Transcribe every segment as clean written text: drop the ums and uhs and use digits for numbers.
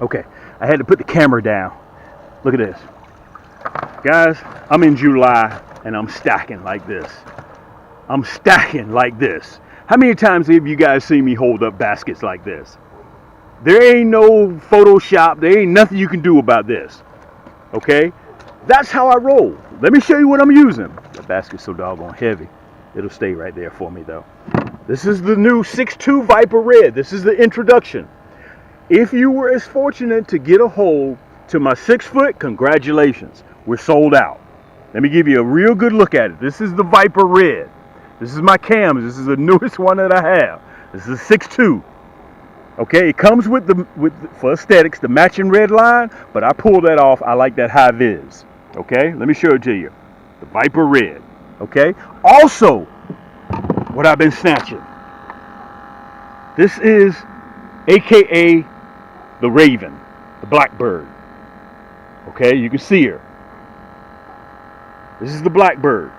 Okay, I had to put the camera down. Look at this. Guys, I'm in July and I'm stacking like this. I'm stacking like this. How many times have you guys seen me hold up baskets like this? There ain't no Photoshop. There ain't nothing you can do about this. Okay? That's how I roll. Let me show you what I'm using. The basket's so doggone heavy. It'll stay right there for me though. This is the new 6'2" Viper Red. This is the introduction. If you were as fortunate to get a hold to my 6 foot, congratulations. We're sold out. Let me give you a real good look at it. This is the Viper Red. This is my cams. This is the newest one that I have. This is a 6'2". Okay, it comes with for aesthetics, the matching red line, but I pulled that off. I like that high vis. Okay, let me show it to you. The Viper Red. Okay, also, what I've been snatching. This is AKA the Raven, the Blackbird. Okay, you can see her. This is the Blackbird.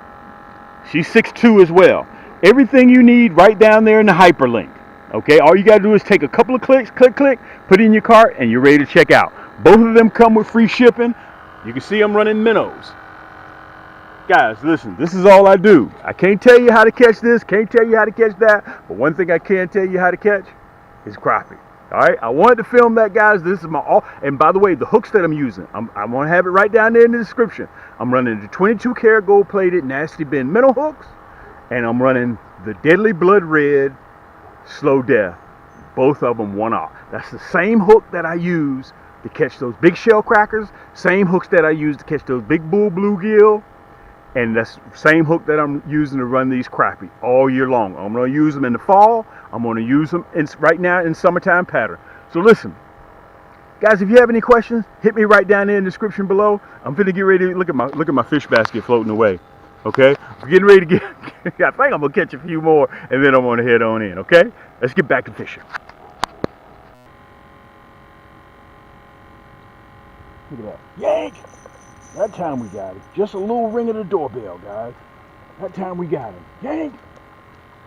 She's 6'2" as well. Everything you need right down there in the hyperlink. Okay, all you gotta do is take a couple of clicks, click, put it in your cart, and you're ready to check out. Both of them come with free shipping. You can see I'm running minnows. Guys, listen, this is all I do. I can't tell you how to catch this, can't tell you how to catch that, but one thing I can tell you how to catch is crappie. All right, I wanted to film that, guys. This is my all. And by the way, the hooks that I'm using, I'm gonna have it right down there in the description. I'm running the 22 karat gold plated nasty bin minnow hooks, and I'm running the Deadly Blood Red Slow Death. Both of them 1-aught. That's the same hook that I use to catch those big shell crackers. Same hooks that I use to catch those big bull bluegill. And that's the same hook that I'm using to run these crappie all year long. I'm going to use them in the fall. I'm going to use them right now in summertime pattern. So listen, guys, if you have any questions, hit me right down there in the description below. I'm finna get ready to look at my fish basket floating away. Okay, I'm getting ready to get. I think I'm gonna catch a few more, and then I'm gonna head on in. Okay, let's get back to fishing. Look at that, yank! That time we got it. Just a little ring of the doorbell, guys. That time we got him. Yank!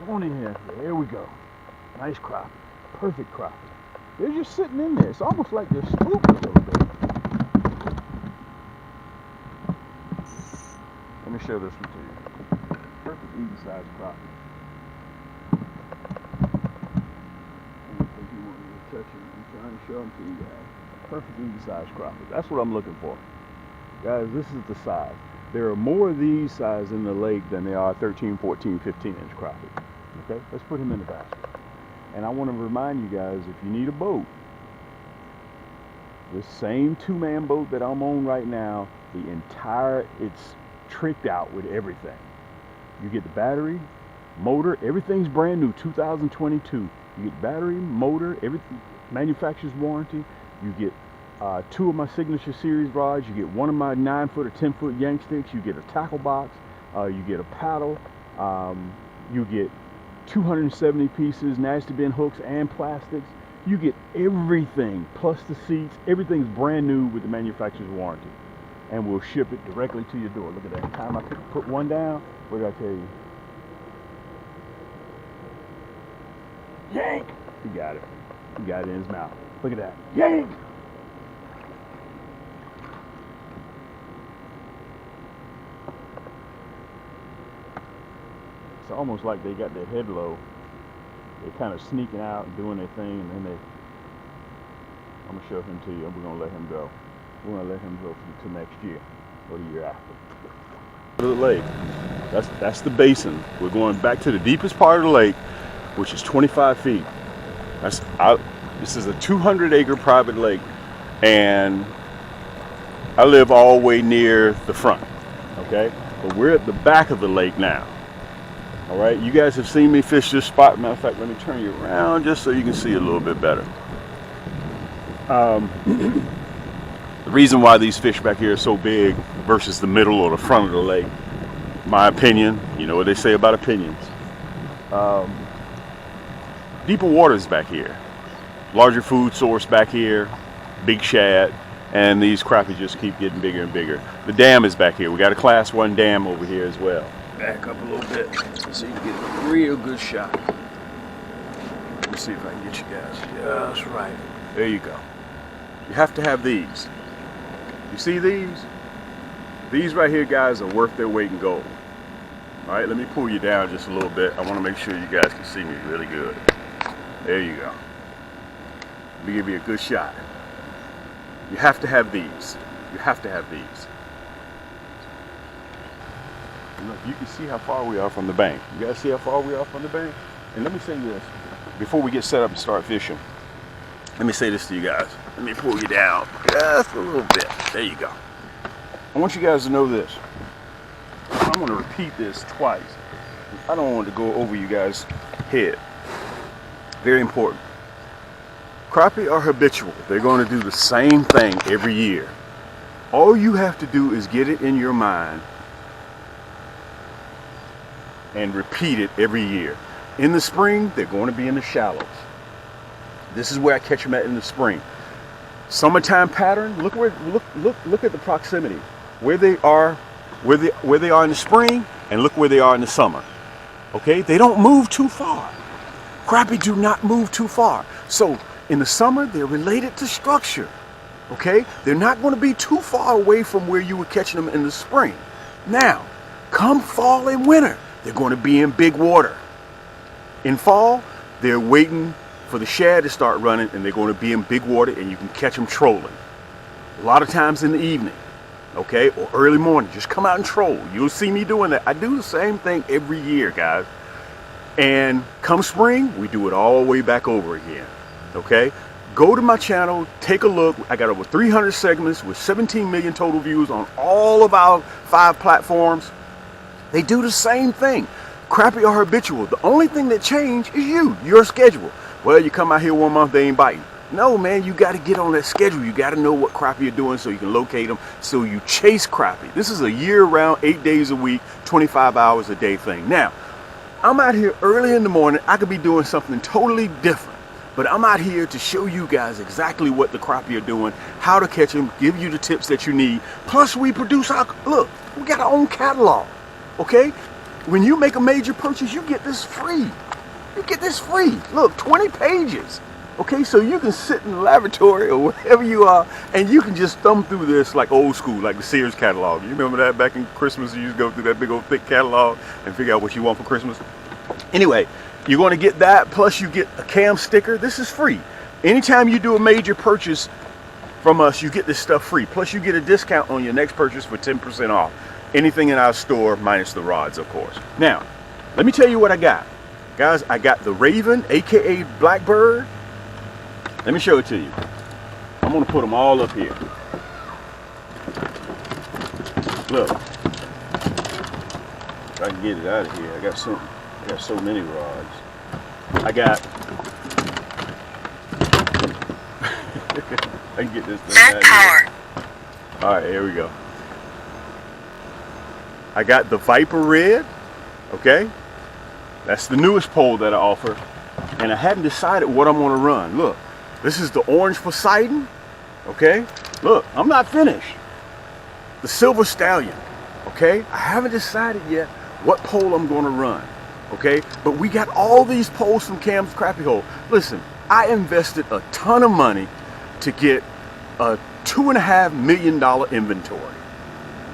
Come on in here. There we go. Nice crappie. Perfect crappie. They're just sitting in there. It's almost like they're spooked a little bit. Let me show this one to you. Perfect even size crappie. I don't think you want me to touch them. I'm trying to show them to you guys. Perfect even size crappie. That's what I'm looking for. Guys, this is the size. There are more of these size in the lake than there are 13, 14, 15-inch crappie. Okay, let's put him in the basket. And I want to remind you guys, if you need a boat, the same 2-man boat that I'm on right now, it's tricked out with everything. You get the battery, motor, everything's brand new, 2022. You get battery, motor, everything, manufacturer's warranty. You get 2 of my signature series rods. You get 1 of my 9-foot or 10-foot yank sticks. You get a tackle box. You get a paddle. You get 270 pieces, nasty bin hooks and plastics. You get everything, plus the seats. Everything's brand new with the manufacturer's warranty. And we'll ship it directly to your door. Look at that. Time I put one down, what did I tell you? Yank! He got it. He got it in his mouth. Look at that. Yank! It's almost like they got their head low. They're kind of sneaking out and doing their thing, and then I'm gonna show him to you, and we're gonna let him go. We're gonna let him go to next year or the year after. To the lake. That's the basin. We're going back to the deepest part of the lake, which is 25 feet. This is a 200-acre private lake, and I live all the way near the front. Okay, but we're at the back of the lake now. All right, you guys have seen me fish this spot. Matter of fact, let me turn you around just so you can see a little bit better. The reason why these fish back here are so big versus the middle or the front of the lake, my opinion, you know what they say about opinions. Deeper waters back here, larger food source back here, big shad, and these crappie just keep getting bigger and bigger. The dam is back here. We got a class 1 dam over here as well. Back up a little bit so you can get a real good shot. Let me see if I can get you guys just right. There you go. You have to have these. You see these? These right here, guys, are worth their weight in gold. All right, let me pull you down just a little bit. I want to make sure you guys can see me really good. There you go. Let me give you a good shot. You have to have these. You have to have these. Look, you can see how far we are from the bank. You guys see how far we are from the bank? And let me say this, before we get set up and start fishing, let me say this to you guys. Let me pull you down just a little bit. There you go. I want you guys to know this. I'm going to repeat this twice. I don't want to go over you guys' head. Very important. Crappie are habitual. They're going to do the same thing every year. All you have to do is get it in your mind and repeat it every year. In the spring, they're going to be in the shallows. This is where I catch them at in the spring. Summertime pattern. Look at the proximity. Where they are in the spring, and look where they are in the summer. Okay, they don't move too far. Crappie do not move too far. So in the summer, they're related to structure. Okay, they're not going to be too far away from where you were catching them in the spring. Now, come fall and winter, they're going to be in big water. In fall, they're waiting for the shad to start running, and they're going to be in big water, and you can catch them trolling. A lot of times in the evening, okay, or early morning, just come out and troll. You'll see me doing that. I do the same thing every year, guys. And come spring, we do it all the way back over again. Okay, go to my channel, take a look. I got over 300 segments with 17 million total views on all of our 5 platforms. They do the same thing. Crappie are habitual. The only thing that changed is your schedule. Well, you come out here 1 month, they ain't biting. No, man, you got to get on that schedule. You got to know what crappie are doing so you can locate them, so you chase crappie. This is a year-round, 8 days a week, 25 hours a day thing. Now, I'm out here early in the morning. I could be doing something totally different, but I'm out here to show you guys exactly what the crappie are doing, how to catch them, give you the tips that you need. Plus, we produce look, we got our own catalog, okay? When you make a major purchase, you get this free. You get this free. Look, 20 pages. Okay, so you can sit in the laboratory or wherever you are, and you can just thumb through this like old school, like the Sears catalog. You remember that back in Christmas? You used to go through that big old thick catalog and figure out what you want for Christmas. Anyway, you're going to get that, plus you get a cam sticker. This is free. Anytime you do a major purchase from us, you get this stuff free. Plus you get a discount on your next purchase for 10% off. Anything in our store, minus the rods, of course. Now, let me tell you what I got. Guys, I got the Raven, aka Blackbird. Let me show it to you. I'm gonna put them all up here. Look, if I can get it out of here. I got so many rods. I got. I can get this thing out of here. All right, here we go. I got the Viper Red. Okay, that's the newest pole that I offer, and I hadn't decided what I'm gonna run. Look. This is the orange Poseidon, okay? Look, I'm not finished. The Silver Stallion, okay? I haven't decided yet what pole I'm gonna run, okay? But we got all these poles from Cam's Crappie Hole. Listen, I invested a ton of money to get a $2.5 million inventory.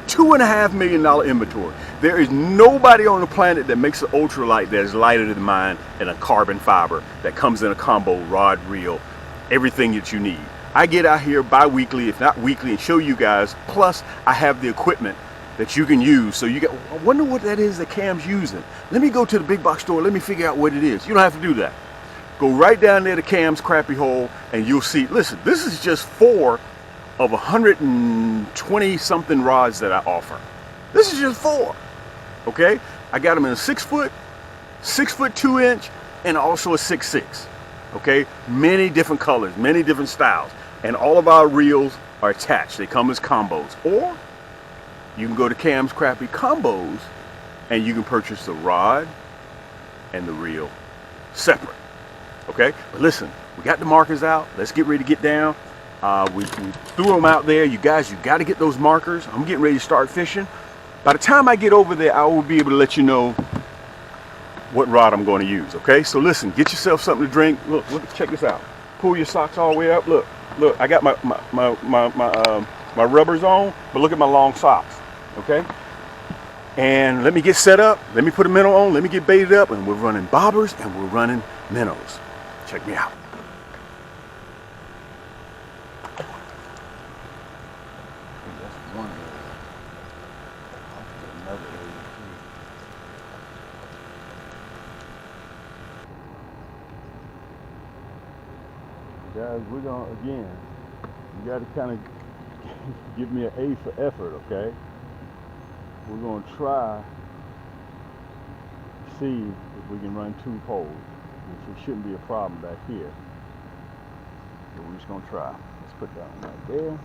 $2.5 million inventory. There is nobody on the planet that makes an ultralight that is lighter than mine and a carbon fiber that comes in a combo, rod, reel, everything that you need. I get out here bi-weekly, if not weekly, and show you guys. Plus, I have the equipment that you can use. So you get, I wonder what that is that Cam's using. Let me go to the big box store. Let me figure out what it is. You don't have to do that. Go right down there to Cam's Crappie Hole, and you'll see. Listen, this is just 4 of 120 something rods that I offer. This is just 4. Okay, I got them in a 6 foot, 6 foot 2 inch, and also a 6'6". Okay, many different colors, many different styles, and all of our reels are attached. They come as combos, or you can go to Cam's Crappie Combos and you can purchase the rod and the reel separate. Okay, but listen, we got the markers out. Let's get ready to get down. We threw them out there. You guys, you got to get those markers. I'm getting ready to start fishing. By the time I get over there, I will be able to let you know what rod I'm going to use. Okay, so listen, get yourself something to drink. Look, check this out. Pull your socks all the way up. Look, Look, I got my rubbers on, but look at my long socks. Okay. And let me get set up. Let me put a minnow on. Let me get baited up, and we're running bobbers and we're running minnows. Check me out. Guys, we're gonna, again, you gotta kind of give me an A for effort, okay? We're gonna try to see if we can run 2 poles, which it shouldn't be a problem back here. So we're just gonna try. Let's put that one right there.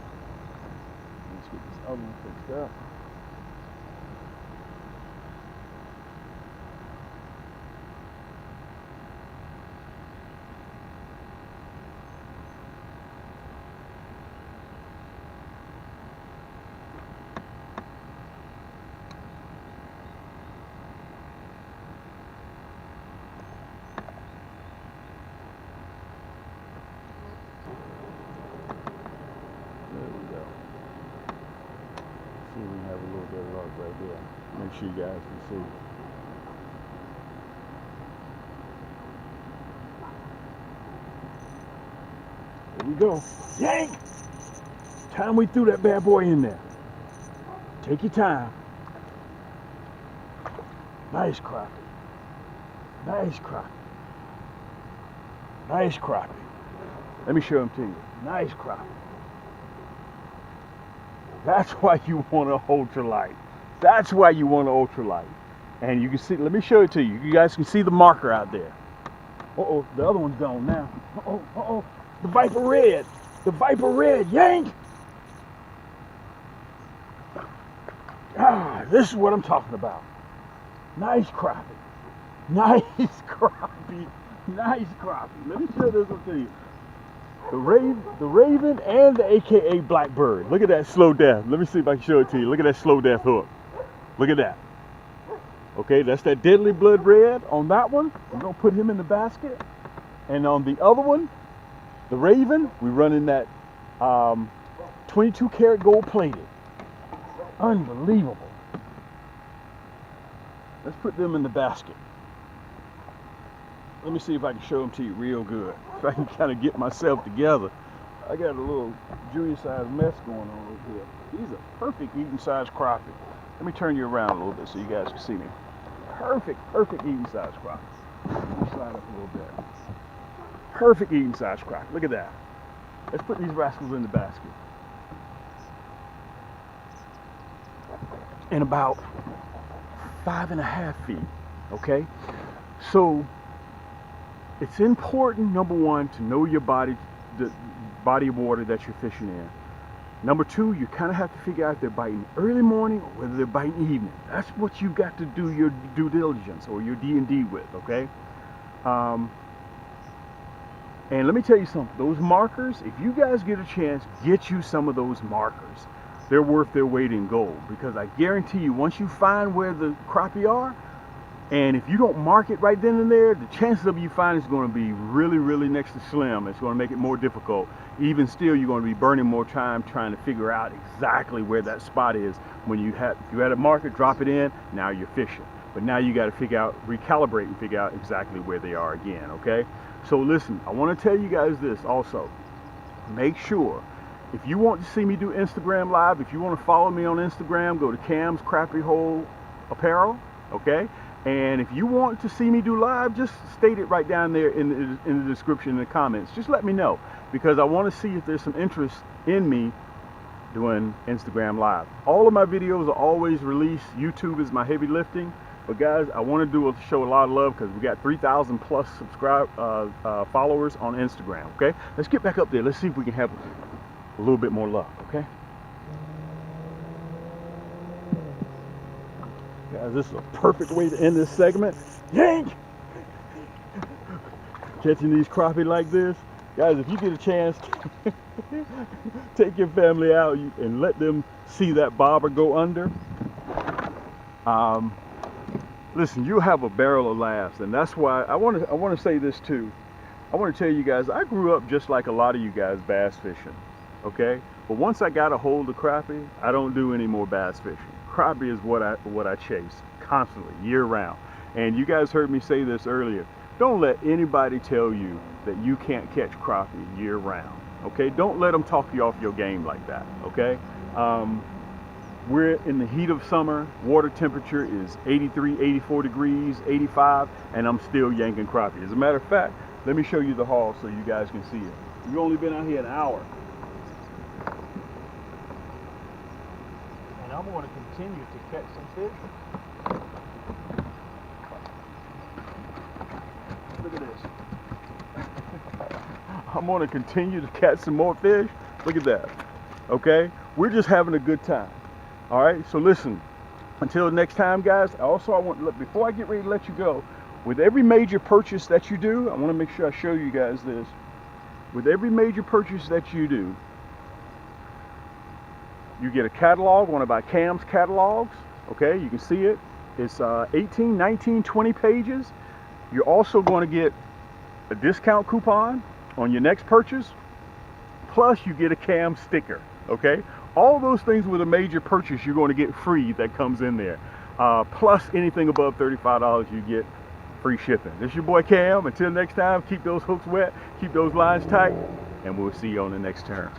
Let's get this other one fixed up. See, we have a little bit of luck right there. Make sure you guys can see. There we go. Yank! Time we threw that bad boy in there. Take your time. Nice crappie. Nice crappie. Nice crappie. Let me show them to you. Nice crappie. That's why you want an ultralight. That's why you want an ultralight. And you can see, let me show it to you. You guys can see the marker out there. Uh-oh, the other one's gone now. Uh-oh, uh-oh. The Viper Red. The Viper Red, yank! Ah, this is what I'm talking about. Nice crappie. Nice crappie. Nice crappie. Let me show this one to you. The Raven and the AKA Blackbird. Look at that slow death. Let me see if I can show it to you. Look at that slow death hook. Look at that. Okay, that's that Deadly Blood Red on that one. We're going to put him in the basket. And on the other one, the Raven, we're running that 22 karat gold plated. Unbelievable. Let's put them in the basket. Let me see if I can show them to you real good. If I can kind of get myself together. I got a little junior size mess going on over here. These are perfect eating size crappie. Let me turn you around a little bit so you guys can see me. Perfect eating size crappie. Let me slide up a little bit. Perfect eating size crappie. Look at that. Let's put these rascals in the basket. In about 5.5 feet. Okay? So it's important, number one, to know your body, the body of water that you're fishing in. Number two, you kind of have to figure out if they're biting early morning or whether they're biting evening. That's what you've got to do your due diligence or your D&D with, okay? And let me tell you something. Those markers, if you guys get a chance, get you some of those markers. They're worth their weight in gold, because I guarantee you, once you find where the crappie are, and if you don't mark it right then and there, the chances of you finding it's going to be really, really next to slim. It's going to make it more difficult. Even still, you're going to be burning more time trying to figure out exactly where that spot is. When you had, if you had a marker, drop it in, now you're fishing. But now you got to figure out, recalibrate and figure out exactly where they are again, okay? So listen, I want to tell you guys this also. Make sure, if you want to see me do Instagram Live, if you want to follow me on Instagram, go to Cam's Crappie Hole Apparel, okay? And if you want to see me do live, just state it right down there in the description, in the comments. Just let me know, because I want to see if there's some interest in me doing Instagram Live. All of my videos are always released. YouTube is my heavy lifting. But guys, I want to show a lot of love, because we got 3,000 plus followers on Instagram, okay? Let's get back up there. Let's see if we can have a little bit more luck, okay? Guys, this is a perfect way to end this segment. Yank! Catching these crappie like this. Guys, if you get a chance, take your family out and let them see that bobber go under. Listen, you have a barrel of laughs, and that's why I want to say this too. I want to tell you guys, I grew up just like a lot of you guys bass fishing, okay? But once I got a hold of crappie, I don't do any more bass fishing. Crappie is what I chase constantly, year round. And you guys heard me say this earlier. Don't let anybody tell you that you can't catch crappie year round, okay? Don't let them talk you off your game like that, okay? We're in the heat of summer. Water temperature is 83, 84 degrees, 85, and I'm still yanking crappie. As a matter of fact, let me show you the haul so you guys can see it. You've only been out here an hour. And I'm going to continue to catch some fish. Look at this. I'm going to continue to catch some more fish. Look at that. Okay? We're just having a good time. All right? So listen, until next time, guys, also I want to look, before I get ready to let you go, with every major purchase that you do, I want to make sure I show you guys this. With every major purchase that you do, you get a catalog, one of our Cam's catalogs. Okay, you can see it. It's 18, 19, 20 pages. You're also going to get a discount coupon on your next purchase. Plus, you get a Cam sticker. Okay, all those things with a major purchase, you're going to get free that comes in there. Plus, anything above $35, you get free shipping. This is your boy Cam. Until next time, keep those hooks wet, keep those lines tight, and we'll see you on the next turn.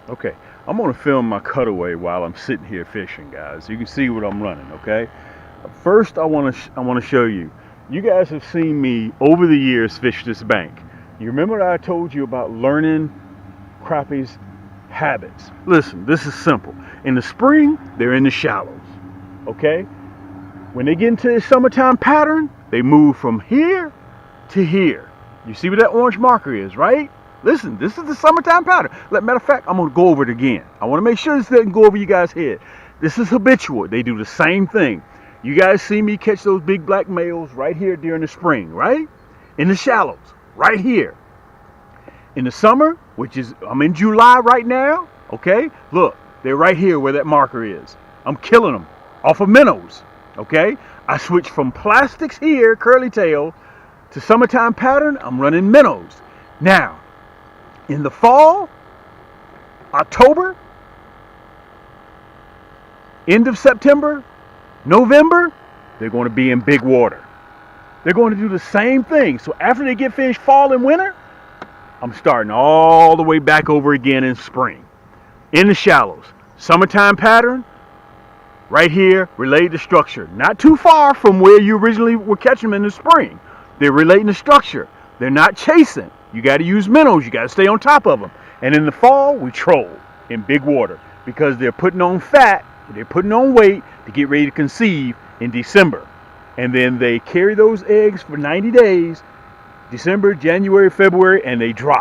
Okay, I'm gonna film my cutaway while I'm sitting here fishing, guys. You can see what I'm running. Okay, first I want to show you. You guys have seen me over the years fish this bank. You remember that I told you about learning crappie's habits? Listen, this is simple. In the spring, they're in the shallows. Okay. When they get into the summertime pattern, they move from here to here. You see what that orange marker is, right? Listen, this is the summertime pattern. Matter of fact, I'm going to go over it again. I want to make sure this doesn't go over you guys' head. This is habitual. They do the same thing. You guys see me catch those big black males right here during the spring, right? In the shallows, right here. In the summer, which is, I'm in July right now, okay? Look, they're right here where that marker is. I'm killing them off of minnows. Okay, I switch from plastics here, curly tail, to summertime pattern. I'm running minnows. Now, in the fall, October, end of September, November, they're going to be in big water. They're going to do the same thing. So after they get finished fall and winter, I'm starting all the way back over again in spring. In the shallows, summertime pattern. Right here, related to structure. Not too far from where you originally were catching them in the spring. They're relating to structure. They're not chasing. You got to use minnows. You got to stay on top of them. And in the fall, we troll in big water because they're putting on fat, they're putting on weight to get ready to conceive in December. And then they carry those eggs for 90 days, December, January, February, and they drop.